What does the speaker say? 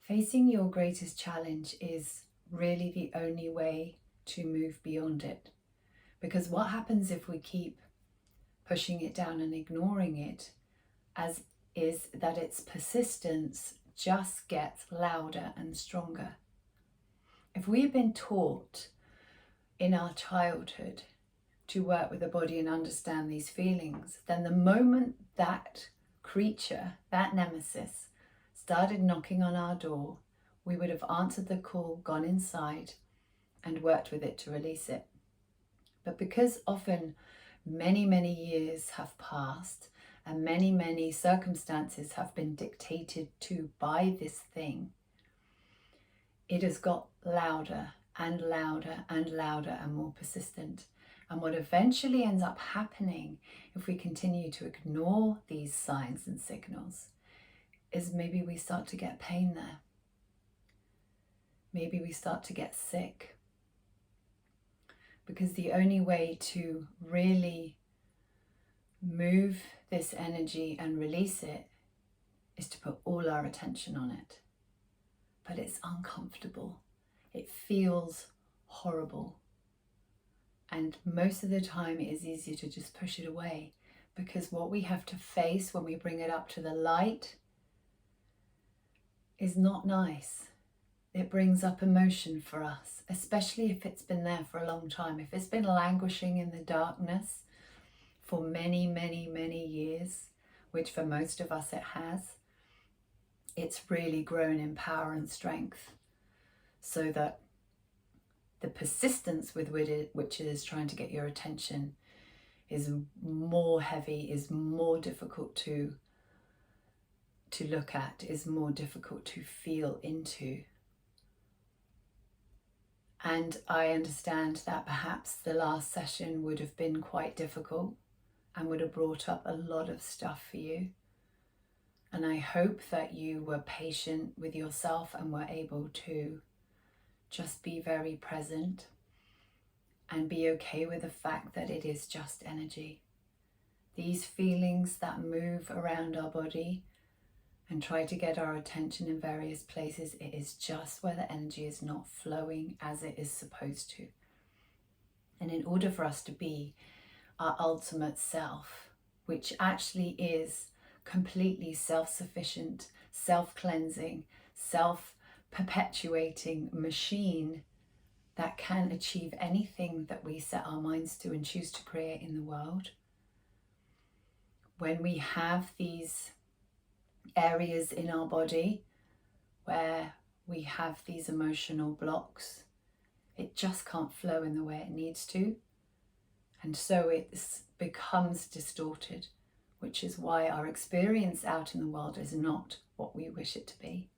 Facing your greatest challenge is really the only way to move beyond it. Because what happens if we keep pushing it down and ignoring it, as is that its persistence just gets louder and stronger. If we've been taught in our childhood to work with the body and understand these feelings, then the moment that creature, that nemesis, started knocking on our door, we would have answered the call, gone inside, and worked with it to release it. But because often many years have passed and many circumstances have been dictated to by this thing, it has got louder and louder and louder and more persistent. And what eventually ends up happening if we continue to ignore these signs and signals is maybe we start to get pain there. Maybe we start to get sick. Because the only way to really move this energy and release it is to put all our attention on it. But it's uncomfortable. It feels horrible. And most of the time it is easier to just push it away, because what we have to face when we bring it up to the light is not nice. It brings up emotion for us, especially if it's been there for a long time. If it's been languishing in the darkness for many years, which for most of us it has, it's really grown in power and strength, so that the persistence with which it is trying to get your attention is more heavy, is more difficult to look at, is more difficult to feel into. And I understand that perhaps the last session would have been quite difficult and would have brought up a lot of stuff for you. And I hope that you were patient with yourself and were able to just be very present and be okay with the fact that it is just energy. These feelings that move around our body and try to get our attention in various places, it is just where the energy is not flowing as it is supposed to. And in order for us to be our ultimate self, which actually is completely self-sufficient, self-cleansing, self-perpetuating machine that can achieve anything that we set our minds to and choose to create in the world, when we have these areas in our body where we have these emotional blocks, it just can't flow in the way it needs to, and so it becomes distorted, which is why our experience out in the world is not what we wish it to be.